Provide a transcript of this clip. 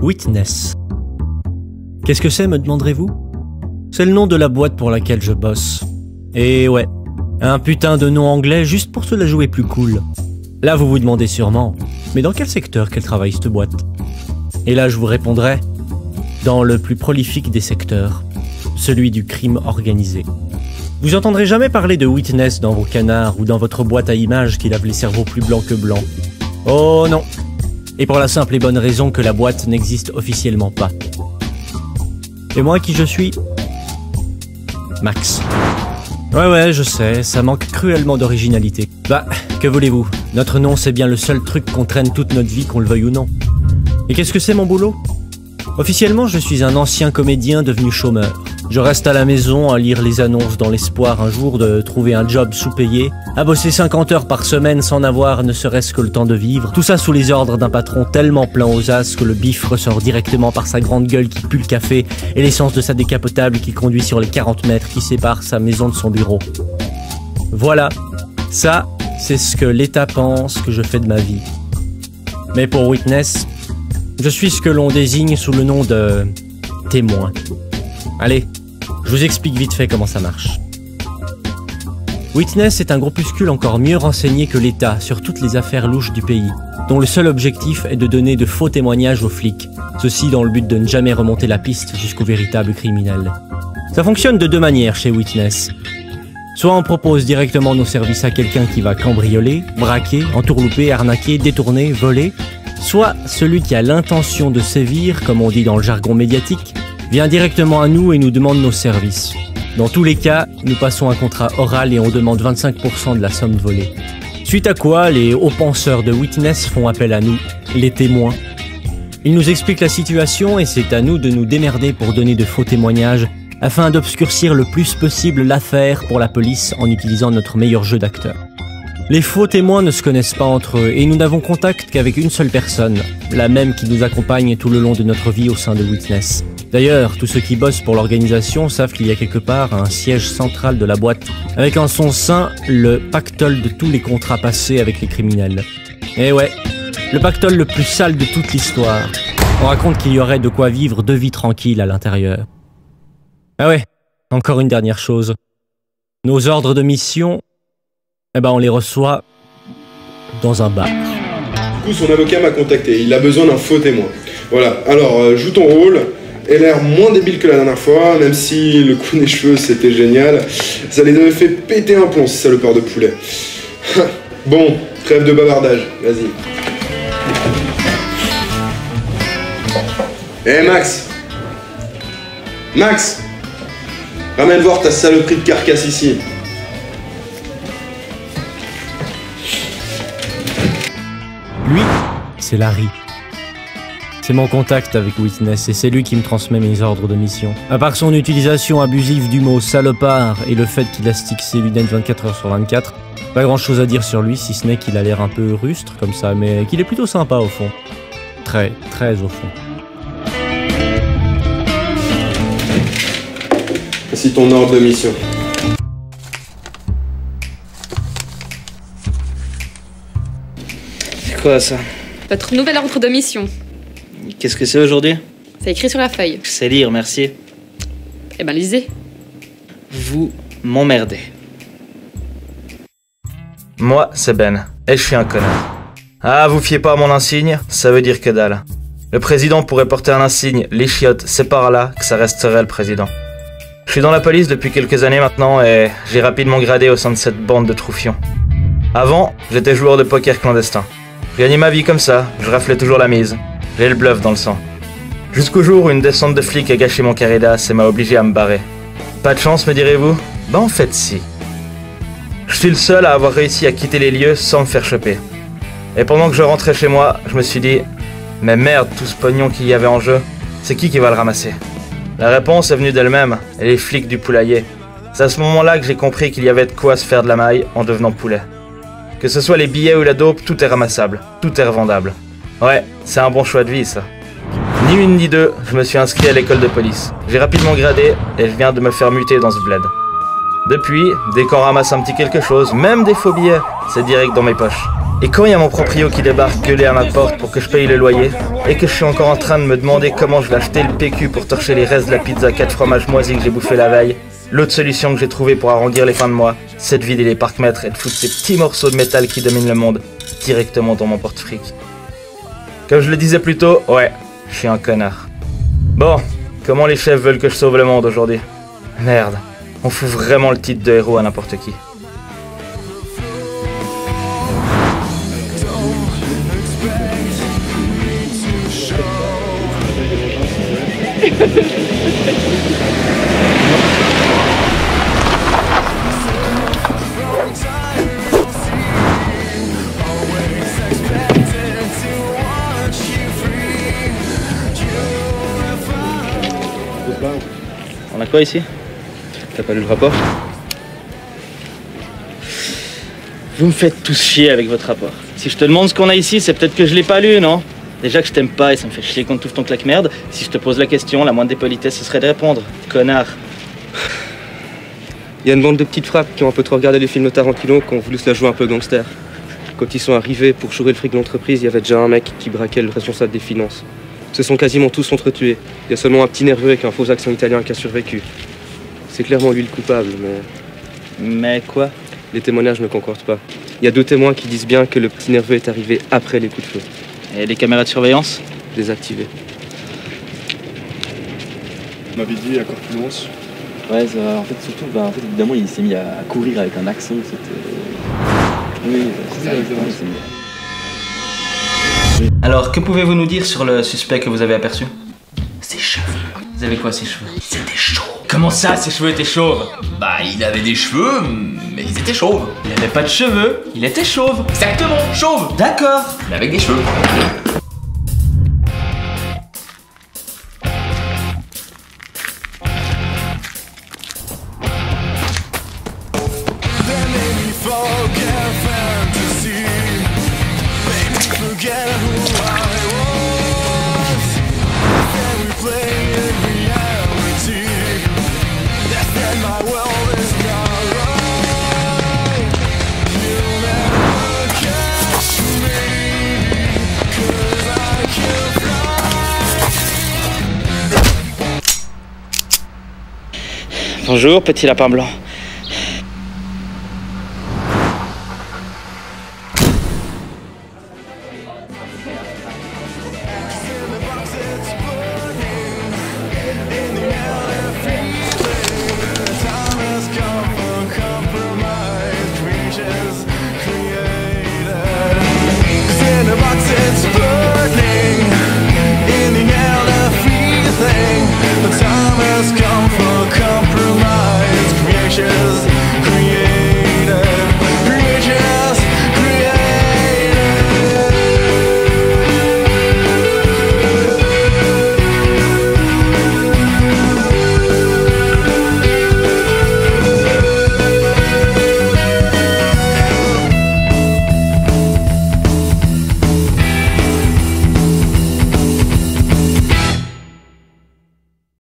Witness. Qu'est-ce que c'est, me demanderez-vous? C'est le nom de la boîte pour laquelle je bosse. Et ouais, un putain de nom anglais juste pour se la jouer plus cool. Là vous vous demandez sûrement, mais dans quel secteur qu'elle travaille cette boîte? Et là je vous répondrai, dans le plus prolifique des secteurs, celui du crime organisé. Vous entendrez jamais parler de Witness dans vos canards ou dans votre boîte à images qui lave les cerveaux plus blancs que blancs. Oh non! Et pour la simple et bonne raison que la boîte n'existe officiellement pas. Et moi qui je suis? Max. Ouais, je sais, ça manque cruellement d'originalité. Bah, que voulez-vous? Notre nom c'est bien le seul truc qu'on traîne toute notre vie, qu'on le veuille ou non. Et qu'est-ce que c'est mon boulot? Officiellement, je suis un ancien comédien devenu chômeur. Je reste à la maison à lire les annonces dans l'espoir un jour de trouver un job sous-payé, à bosser 50 heures par semaine sans avoir ne serait-ce que le temps de vivre, tout ça sous les ordres d'un patron tellement plein aux as que le bif ressort directement par sa grande gueule qui pue le café et l'essence de sa décapotable qui conduit sur les 40 mètres qui séparent sa maison de son bureau. Voilà, ça, c'est ce que l'État pense que je fais de ma vie. Mais pour Witness, je suis ce que l'on désigne sous le nom de témoin. Allez, je vous explique vite fait comment ça marche. Witness est un groupuscule encore mieux renseigné que l'État sur toutes les affaires louches du pays, dont le seul objectif est de donner de faux témoignages aux flics, ceci dans le but de ne jamais remonter la piste jusqu'aux véritables criminels. Ça fonctionne de deux manières chez Witness. Soit on propose directement nos services à quelqu'un qui va cambrioler, braquer, entourlouper, arnaquer, détourner, voler, soit celui qui a l'intention de sévir, comme on dit dans le jargon médiatique, vient directement à nous et nous demande nos services. Dans tous les cas, nous passons un contrat oral et on demande 25% de la somme volée. Suite à quoi, les hauts penseurs de Witness font appel à nous, les témoins. Ils nous expliquent la situation et c'est à nous de nous démerder pour donner de faux témoignages afin d'obscurcir le plus possible l'affaire pour la police en utilisant notre meilleur jeu d'acteur. Les faux témoins ne se connaissent pas entre eux et nous n'avons contact qu'avec une seule personne, la même qui nous accompagne tout le long de notre vie au sein de Witness. D'ailleurs, tous ceux qui bossent pour l'organisation savent qu'il y a quelque part un siège central de la boîte, avec en son sein le pactole de tous les contrats passés avec les criminels. Et ouais, le pactole le plus sale de toute l'histoire. On raconte qu'il y aurait de quoi vivre deux vies tranquilles à l'intérieur. Ah ouais, encore une dernière chose. Nos ordres de mission, on les reçoit dans un bar. Du coup, son avocat m'a contacté, il a besoin d'un faux témoin. Voilà, alors joue ton rôle, aie l'air moins débile que la dernière fois, même si le coup des cheveux c'était génial, ça les avait fait péter un plomb, ces salopeurs de poulet. Bon, trêve de bavardage, vas-y. Hé Max! Max! Ramène voir ta saloperie de carcasse ici. Lui, c'est Larry. C'est mon contact avec Witness et c'est lui qui me transmet mes ordres de mission. À part son utilisation abusive du mot salopard et le fait qu'il astique ses lunettes 24 heures sur 24, pas grand chose à dire sur lui si ce n'est qu'il a l'air un peu rustre comme ça, mais qu'il est plutôt sympa au fond. Très au fond. Voici ton ordre de mission. C'est quoi ça? Votre nouvel ordre de mission. Qu'est-ce que c'est aujourd'hui? C'est écrit sur la feuille. Je sais lire, merci. Eh ben, lisez. Vous m'emmerdez. Moi, c'est Ben, et je suis un connard. Ah, vous fiez pas à mon insigne, ça veut dire que dalle. Le président pourrait porter un insigne, les chiottes, c'est par là que ça resterait le président. Je suis dans la police depuis quelques années maintenant et j'ai rapidement gradé au sein de cette bande de troufions. Avant, j'étais joueur de poker clandestin. Je gagnais ma vie comme ça, je raflais toujours la mise. J'ai le bluff dans le sang. Jusqu'au jour où une descente de flics a gâché mon caridas et m'a obligé à me barrer. Pas de chance, me direz-vous? Ben en fait si. Je suis le seul à avoir réussi à quitter les lieux sans me faire choper. Et pendant que je rentrais chez moi, je me suis dit « Mais merde, tout ce pognon qu'il y avait en jeu, c'est qui va le ramasser ?» La réponse est venue d'elle-même, et les flics du poulailler. C'est à ce moment-là que j'ai compris qu'il y avait de quoi se faire de la maille en devenant poulet. Que ce soit les billets ou la dope, tout est ramassable, tout est revendable. Ouais, c'est un bon choix de vie ça. Ni une ni deux, je me suis inscrit à l'école de police. J'ai rapidement gradé et je viens de me faire muter dans ce bled. Depuis, dès qu'on ramasse un petit quelque chose, même des faux billets, c'est direct dans mes poches. Et quand il y a mon proprio qui débarque gueuler à ma porte pour que je paye le loyer, et que je suis encore en train de me demander comment je vais acheter le PQ pour torcher les restes de la pizza 4 fromages moisis que j'ai bouffé la veille, l'autre solution que j'ai trouvée pour arrondir les fins de mois, c'est de vider les parcs-mètres et de foutre ces petits morceaux de métal qui dominent le monde directement dans mon porte-fric. Comme je le disais plus tôt, ouais, je suis un connard. Bon, comment les chefs veulent que je sauve le monde aujourd'hui? Merde, on fout vraiment le titre de héros à n'importe qui. On a quoi ici? T'as pas lu le rapport? Vous me faites tous chier avec votre rapport. Si je te demande ce qu'on a ici, c'est peut-être que je l'ai pas lu, non? Déjà que je t'aime pas et ça me fait chier qu'on te ouvre ton claque-merde. Si je te pose la question, la moindre des politesses, ce serait de répondre. Connard. Il y a une bande de petites frappes qui ont un peu trop regardé les films de Tarantino qui ont voulu se la jouer un peu gangster. Quand ils sont arrivés pour chourer le fric de l'entreprise, il y avait déjà un mec qui braquait le responsable des finances. Ils se sont quasiment tous entretués. Il y a seulement un petit nerveux avec un faux accent italien qui a survécu. C'est clairement lui le coupable, mais... Mais quoi? Les témoignages ne concordent pas. Il y a 2 témoins qui disent bien que le petit nerveux est arrivé après les coups de feu. Et les caméras de surveillance? Désactivées. On m'avait dit à Corpulence. Ouais, en fait, surtout, évidemment, il s'est mis à courir avec un accent. Oui, c'est ça. Alors, que pouvez-vous nous dire sur le suspect que vous avez aperçu? Ses cheveux. Vous avez quoi, ses cheveux? Ils étaient chauds. Comment ça, ses cheveux étaient chauves? Bah, il avait des cheveux, mais ils étaient chauves. Il avait pas de cheveux, il était chauve. Exactement, chauve. D'accord. Mais avec des cheveux. Bonjour, petit lapin blanc.